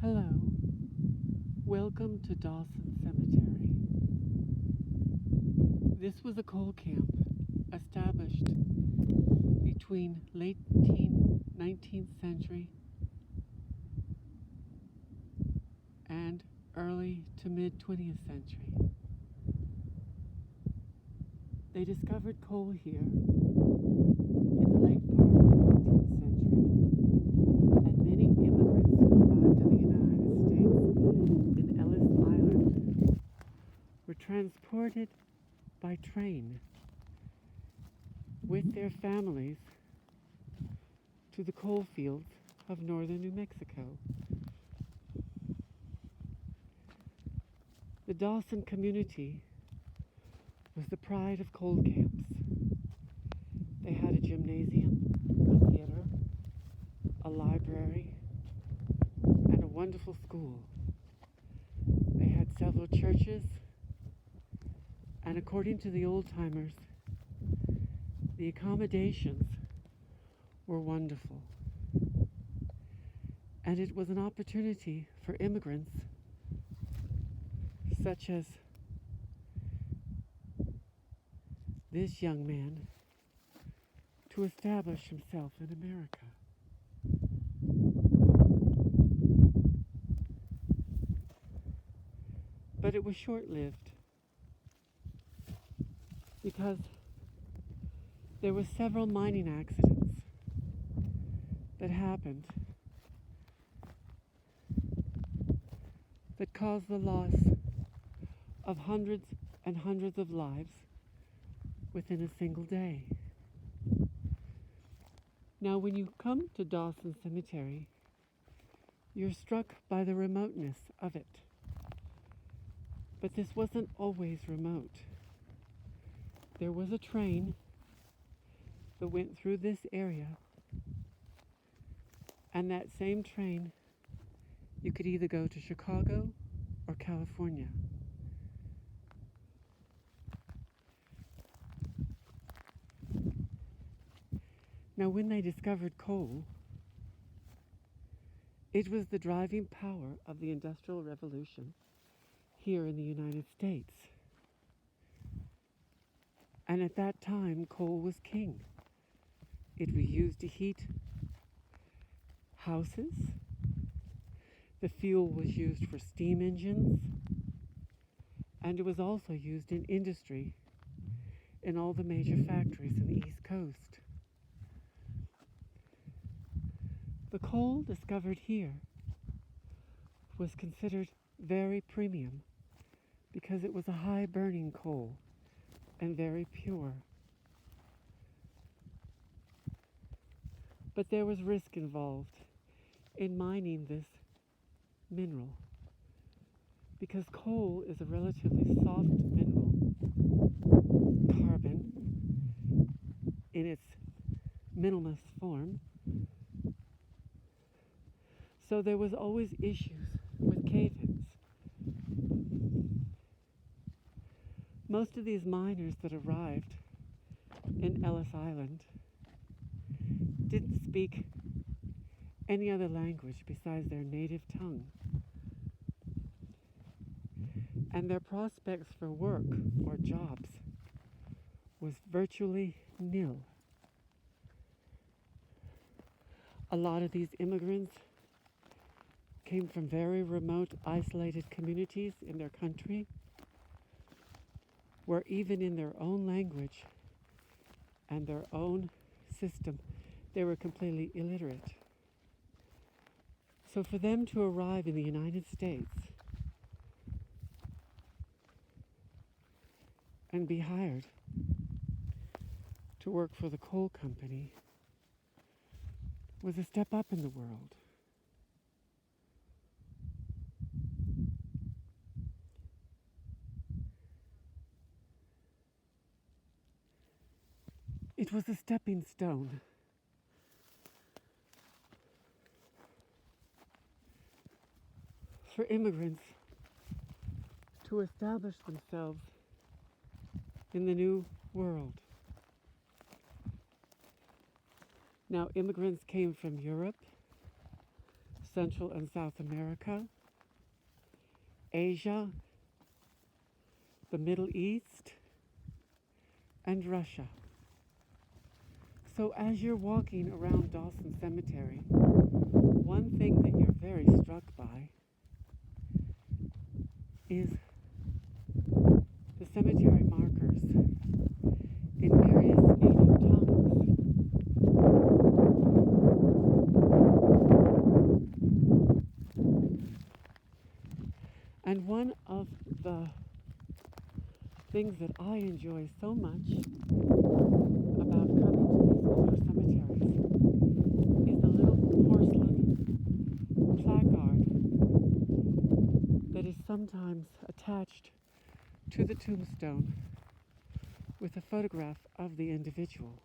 Hello, welcome to Dawson Cemetery. This was a coal camp established between late 19th century and early to mid 20th century. They discovered coal here in the late part of the 19th century, and many immigrants who arrived in the United States in Ellis Island were transported by train with their families to the coal fields of northern New Mexico. The Dawson community was the pride of coal camps. They had a gymnasium, a theater, a library, and a wonderful school. They had several churches, and according to the old-timers, the accommodations were wonderful. And it was an opportunity for immigrants such as this young man to establish himself in America. But it was short-lived because there were several mining accidents that happened that caused the loss of hundreds and hundreds of lives within a single day. Now, when you come to Dawson Cemetery, you're struck by the remoteness of it. But this wasn't always remote. There was a train that went through this area, and that same train, you could either go to Chicago or California. Now, when they discovered coal, it was the driving power of the Industrial Revolution here in the United States. And at that time, coal was king. It was used to heat houses. The fuel was used for steam engines. And it was also used in industry in all the major factories in the East Coast. The coal discovered here was considered very premium because it was a high burning coal and very pure. But there was risk involved in mining this mineral because coal is a relatively soft mineral, carbon in its minimalist form. So there was always issues with cave-ins. Most of these miners that arrived in Ellis Island didn't speak any other language besides their native tongue. And their prospects for work or jobs was virtually nil. A lot of these immigrants came from very remote, isolated communities in their country, where even in their own language and their own system, they were completely illiterate. So for them to arrive in the United States and be hired to work for the coal company was a step up in the world. It was a stepping stone for immigrants to establish themselves in the new world. Now, immigrants came from Europe, Central and South America, Asia, the Middle East, and Russia. So as you're walking around Dawson Cemetery, one thing that you're very struck by is the cemetery markers in various native tongues. And one of the things that I enjoy so much about coming to these older cemeteries is the little porcelain placard that is sometimes attached to the tombstone with a photograph of the individual.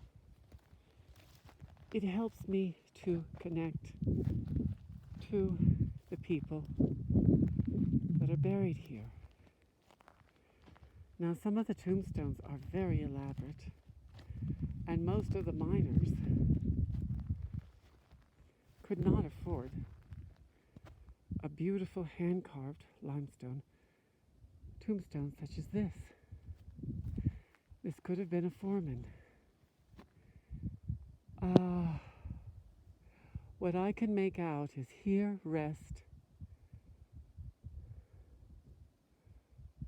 It helps me to connect to the people that are buried here. Now, some of the tombstones are very elaborate, and most of the miners could not afford a beautiful hand-carved limestone tombstone such as this. This could have been a foreman. What I can make out is here rest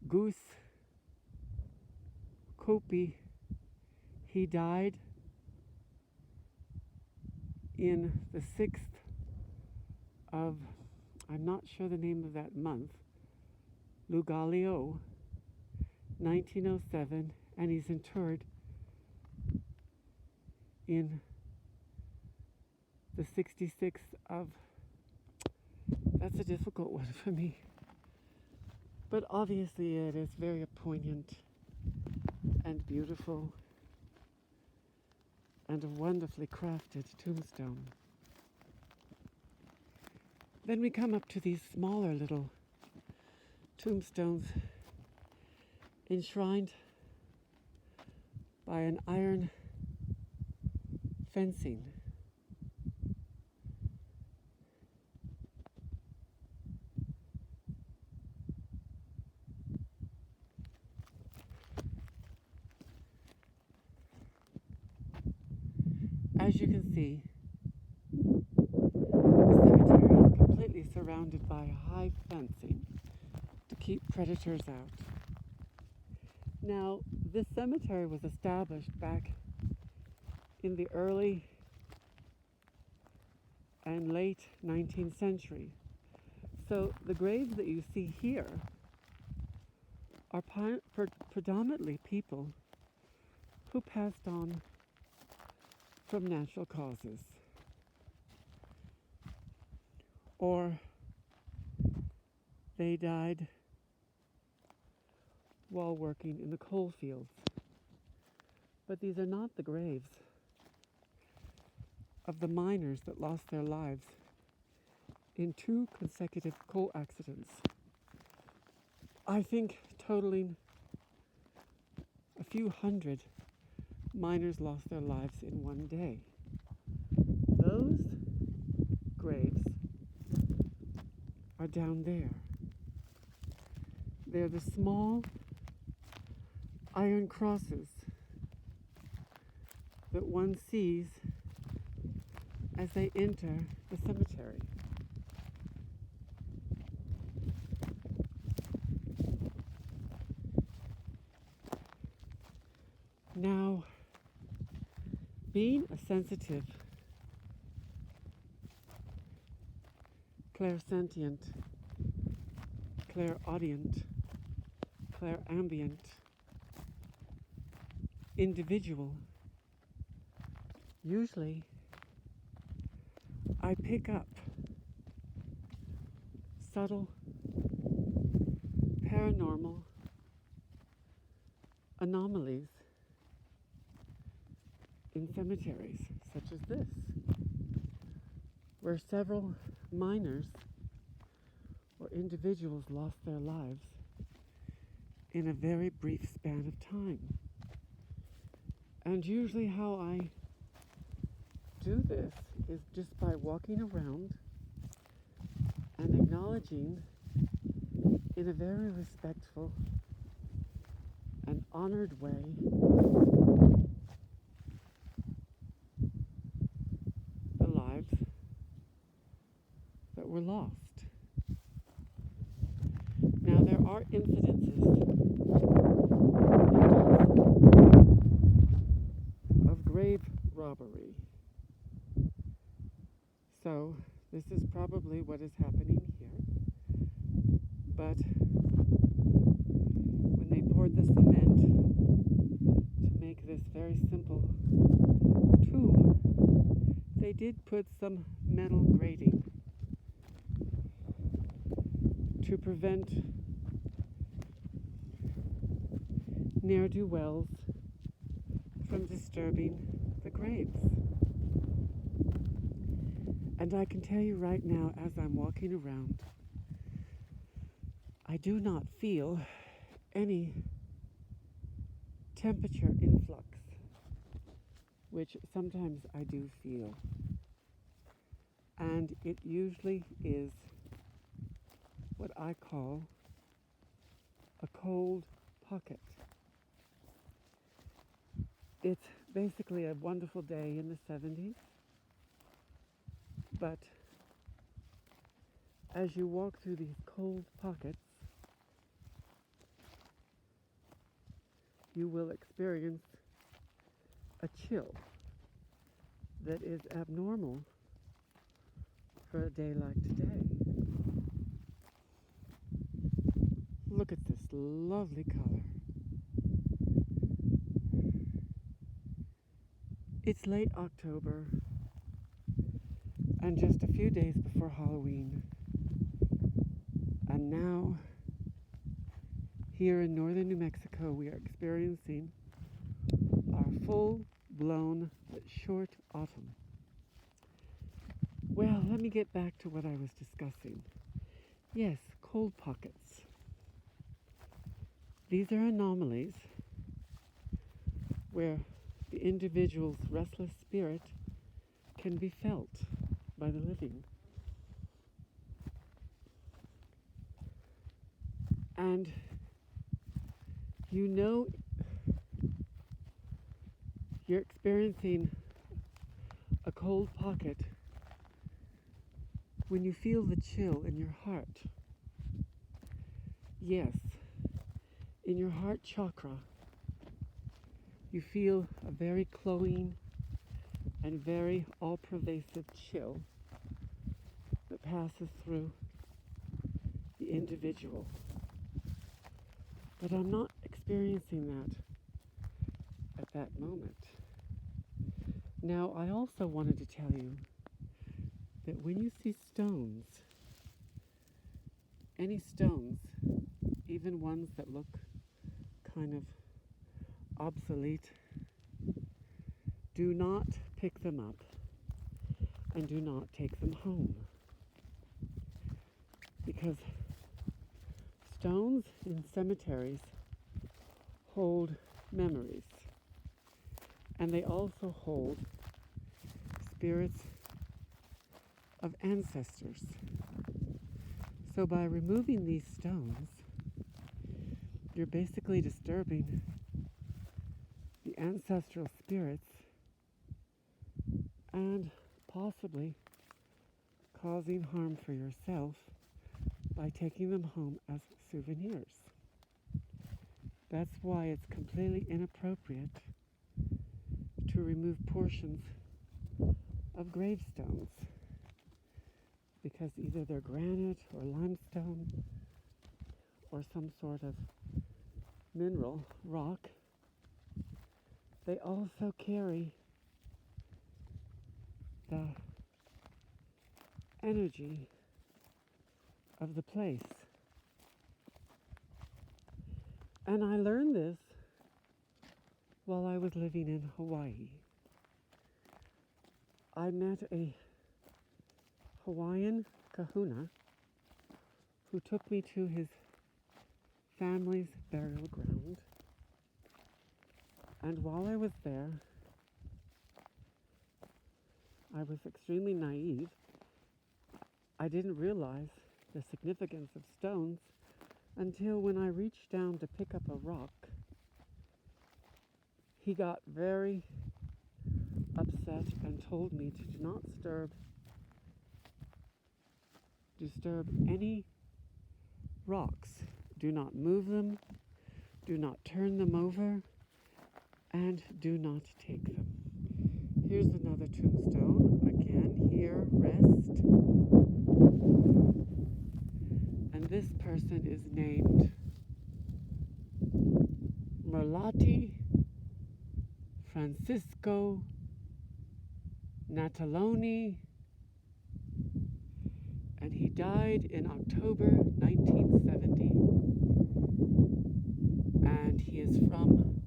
Goose Kopi. He died in the 6th of, I'm not sure the name of that month, Lugalio, 1907, and he's interred in the 66th of, that's a difficult one for me, but obviously it is very poignant and beautiful and a wonderfully crafted tombstone. Then we come up to these smaller little tombstones enshrined by an iron fencing. As you can see, the cemetery is completely surrounded by high fencing to keep predators out. Now, this cemetery was established back in the early and late 19th century. So the graves that you see here are predominantly people who passed on from natural causes, or they died while working in the coal fields. But these are not the graves of the miners that lost their lives in 2 consecutive coal accidents, I think totaling a few hundred miners lost their lives in one day. Those graves are down there. They're the small iron crosses that one sees as they enter the cemetery. Now, being a sensitive, clairsentient, clairaudient, clairambient individual, usually I pick up subtle, paranormal anomalies in cemeteries such as this, where several miners or individuals lost their lives in a very brief span of time. And usually how I do this is just by walking around acknowledging in a very respectful and honored way the lives that were lost. Now, there are incidences of grave robbery. So, this is probably what is happening here. But when they poured the cement to make this very simple tomb, they did put some metal grating to prevent ne'er-do-wells from disturbing the graves. And I can tell you right now, as I'm walking around, I do not feel any temperature influx, which sometimes I do feel. And it usually is what I call a cold pocket. It's basically a wonderful day in the 70s, but as you walk through these cold pockets, you will experience a chill that is abnormal for a day like today. Look at this lovely color. It's late October and just a few days before Halloween. And now, here in northern New Mexico, we are experiencing our full-blown but short autumn. Well, let me get back to what I was discussing. Yes, cold pockets. These are anomalies where the individual's restless spirit can be felt by the living. And you know you're experiencing a cold pocket when you feel the chill in your heart. Yes, in your heart chakra, you feel a very cloying and very all-pervasive chill that passes through the individual. But I'm not experiencing that at that moment. Now, I also wanted to tell you that when you see stones, any stones, even ones that look kind of obsolete, do not pick them up and do not take them home. Because stones in cemeteries hold memories, and they also hold spirits of ancestors. So by removing these stones, you're basically disturbing the ancestral spirits and possibly causing harm for yourself by taking them home as souvenirs. That's why it's completely inappropriate to remove portions of gravestones, because either they're granite or limestone or some sort of mineral, rock. They also carry the energy of the place. And I learned this while I was living in Hawaii. I met a Hawaiian kahuna who took me to his family's burial ground. And while I was there, I was extremely naive. I didn't realize the significance of stones until when I reached down to pick up a rock, he got very upset and told me to do not disturb any rocks. Do not move them, do not turn them over, and do not take them. Here's another tombstone. Again, here, rest. And this person is named Merlati Francisco Nataloni, and he died in October 1970. And he is from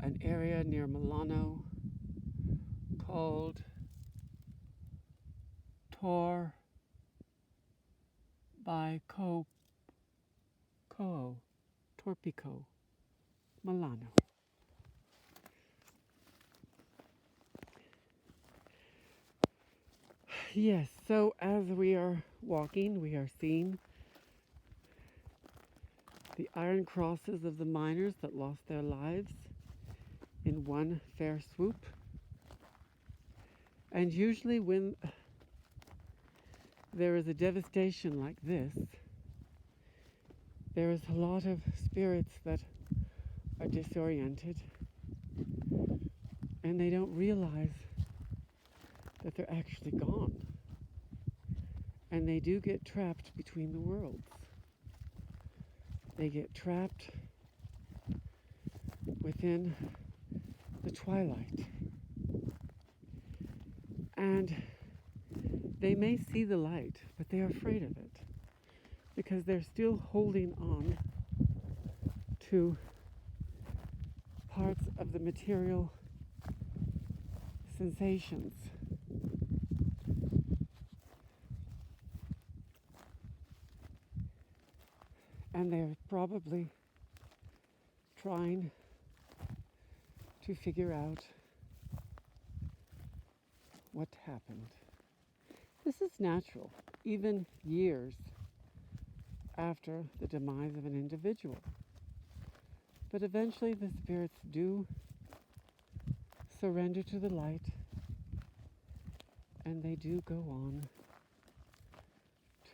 an area near Milano called Torpico, Milano. Yes, so as we are walking, we are seeing the iron crosses of the miners that lost their lives in one fair swoop. And usually when there is a devastation like this, there is a lot of spirits that are disoriented and they don't realize that they're actually gone. And they do get trapped between the worlds. They get trapped within the twilight. And they may see the light, but they are afraid of it because they're still holding on to parts of the material sensations. And they're probably trying to figure out what happened. This is natural, even years after the demise of an individual. But eventually the spirits do surrender to the light, and they do go on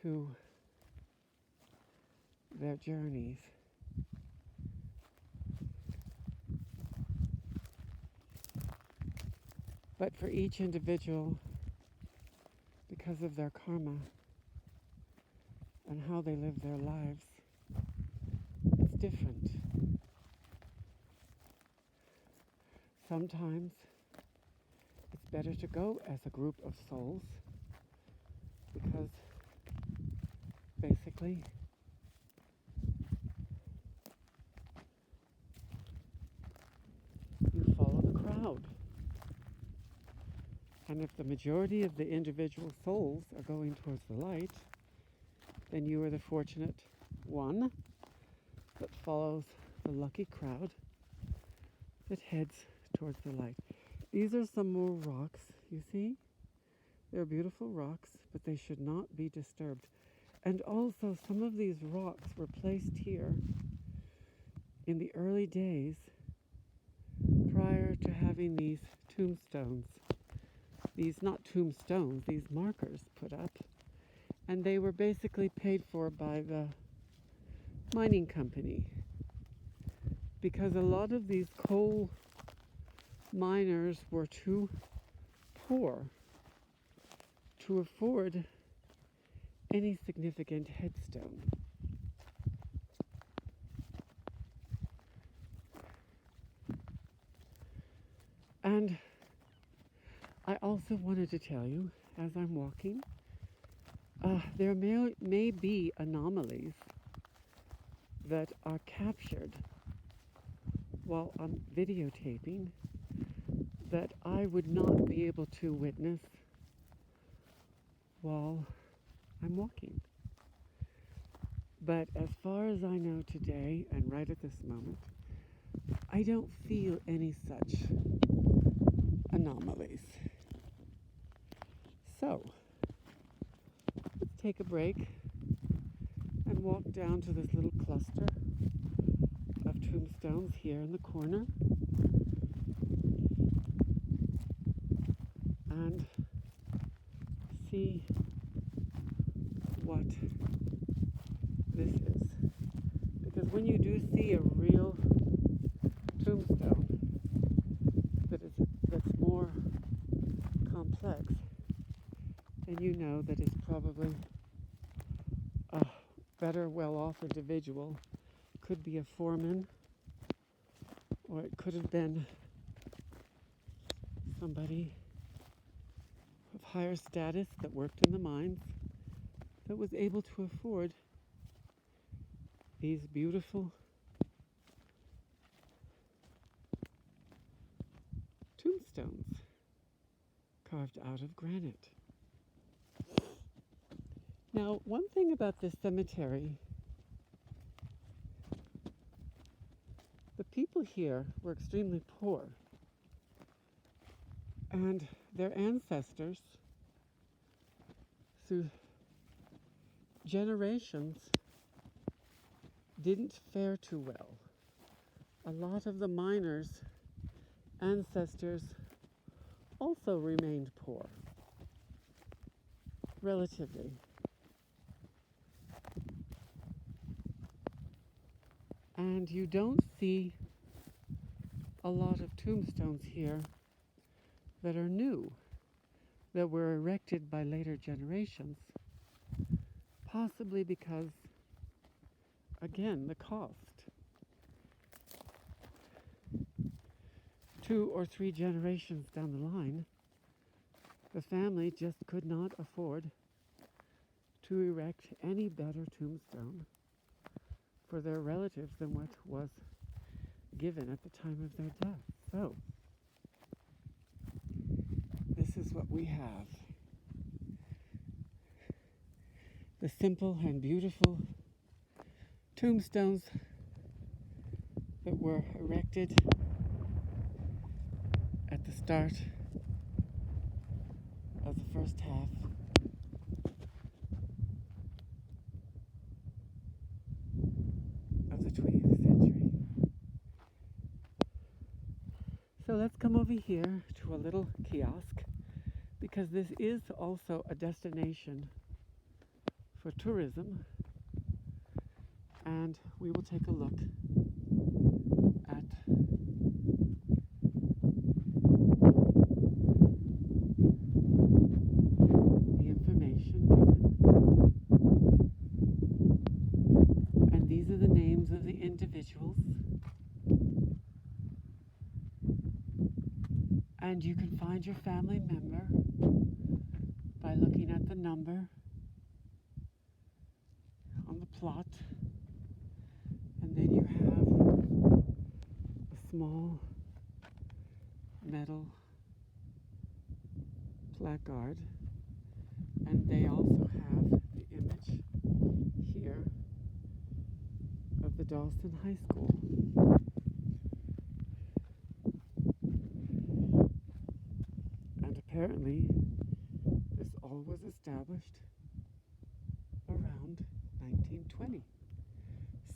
to their journeys. But for each individual, because of their karma and how they live their lives, it's different. Sometimes it's better to go as a group of souls because basically you follow the crowd. And if the majority of the individual souls are going towards the light, then you are the fortunate one that follows the lucky crowd that heads towards the light. These are some more rocks, you see? They're beautiful rocks, but they should not be disturbed. And also, some of these rocks were placed here in the early days prior to having these tombstones. These, not tombstones, these markers put up. And they were basically paid for by the mining company. Because a lot of these coal miners were too poor to afford any significant headstone. And I also wanted to tell you, as I'm walking, there may be anomalies that are captured while I'm videotaping that I would not be able to witness while I'm walking. But as far as I know today, and right at this moment, I don't feel any such anomalies. So, let's take a break can walk down to this little cluster of tombstones here in the corner and see what this is. Because when you do see a real tombstone that's more complex, then you know that it's probably a better, well-off individual. Could be a foreman, or it could have been somebody of higher status that worked in the mines that was able to afford these beautiful tombstones carved out of granite. Now, one thing about this cemetery, the people here were extremely poor, and their ancestors, through generations, didn't fare too well. A lot of the miners' ancestors also remained poor, relatively. And you don't see a lot of tombstones here that are new, that were erected by later generations, possibly because, again, the cost. 2 or 3 generations down the line, the family just could not afford to erect any better tombstone for their relatives than what was given at the time of their death. So, this is what we have. The simple and beautiful tombstones that were erected at the start of the first half of the 20th century. So let's come over here to a little kiosk, because this is also a destination for tourism, and we will take a look at the information given. And these are the names of the individuals. And you can find your family member by looking at the number on the plot. And then you have a small metal placard. And they also have the image here of the Dawson High School. And apparently, this all was established around 1920.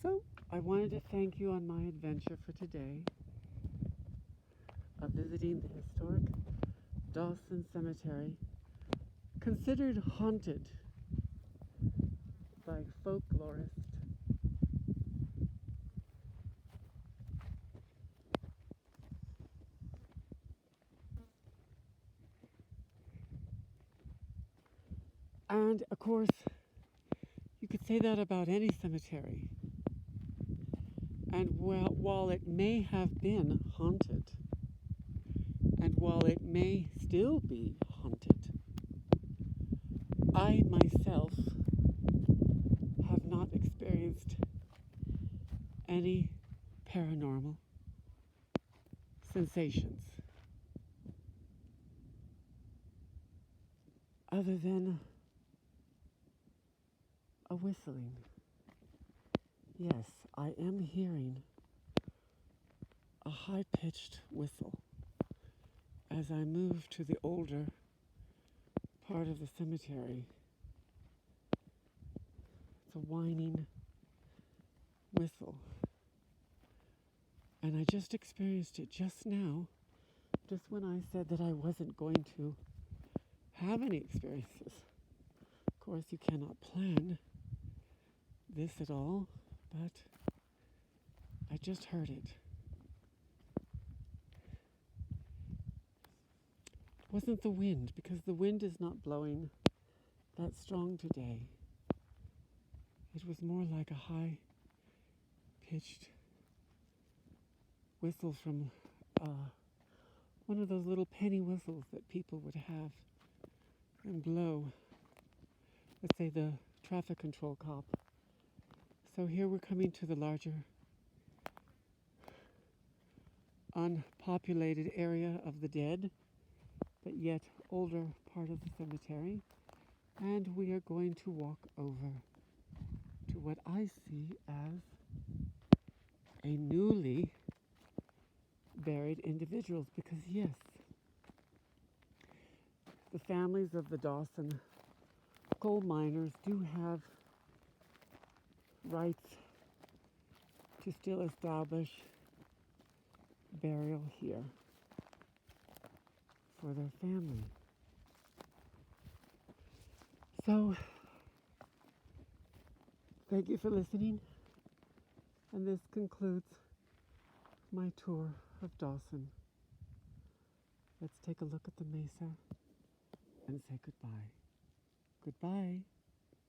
So, I wanted to thank you on my adventure for today of visiting the historic Dawson Cemetery, considered haunted by folklorists. And, of course, you could say that about any cemetery. And while it may have been haunted, and while it may still be haunted, I myself have not experienced any paranormal sensations other than a whistling. Yes, I am hearing a high-pitched whistle as I move to the older part of the cemetery. It's a whining whistle. And I just experienced it just now, just when I said that I wasn't going to have any experiences. Of course, you cannot plan this at all, but I just heard it. It wasn't the wind, because the wind is not blowing that strong today. It was more like a high-pitched whistle from one of those little penny whistles that people would have and blow. Let's say the traffic control cop. So here we're coming to the larger unpopulated area of the dead, but yet older part of the cemetery. And we are going to walk over to what I see as a newly buried individuals, because yes, the families of the Dawson coal miners do have rights to still establish burial here for their family. So, thank you for listening, and this concludes my tour of Dawson. Let's take a look at the mesa and say goodbye. Goodbye.